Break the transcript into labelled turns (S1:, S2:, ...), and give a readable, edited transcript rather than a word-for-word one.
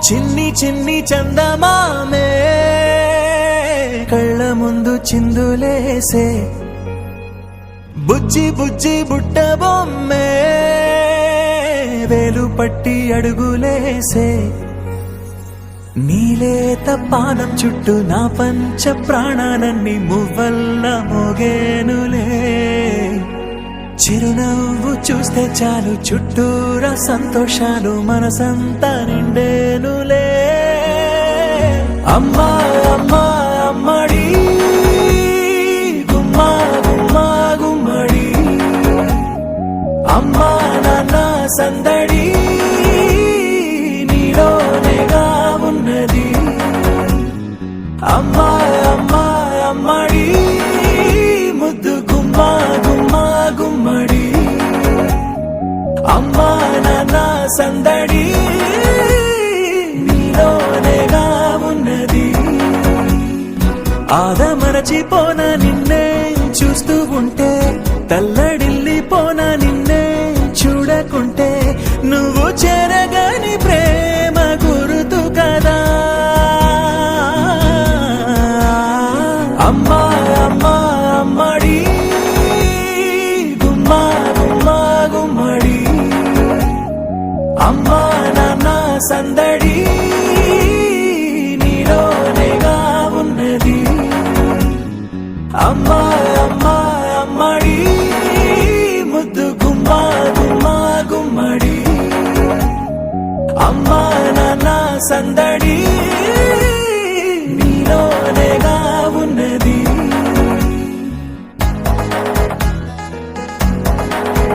S1: చిన్ని చిన్ని చందమామే కళ్ళ ముందు చిందులేసే బుజ్జి బుజ్జి బుట్ట బొమ్మే వేలు పట్టి అడుగులేసే నీలేత పానం చుట్టూ నా పంచ ప్రాణాలన్నీ మువ్వల్ల మోగేనులే చిరునవ్వు చూస్తే చాలు చుట్టూరా సంతోషాలు మనసంతా నిండేనులే అమ్మా అమ్మా అమ్మడి గుమ్మా గుమ్మా గుమ్మడి అమ్మా నాన్న సందడి నీలోనేగా ఉన్నది అమ్మా అమ్మా అమ్మడి ముద్దు గుమ్మా గుమ్మా గుమ్మడి అమ్మా నాన్న సందడి నీలోనేగా ఉన్నది ఆదమరచిపోన నిన్నే చూస్తూ ఉంటే తల్లడిల్లిపోన నిన్నే చూడకుంటే నువ్వు చెరగని ప్రేమ గుర్తు కదా అమ్మా అమ్మా అమ్మడి గుమ్మా గుమ్మా గుమ్మడి అమ్మా నాన్న సందడి నీలోనేగా ఉన్నది అమ్మా అమ్మా అమ్మడి ముద్దు గుమ్మా గుమ్మా గుమ్మడి అమ్మా నాన్న సందడి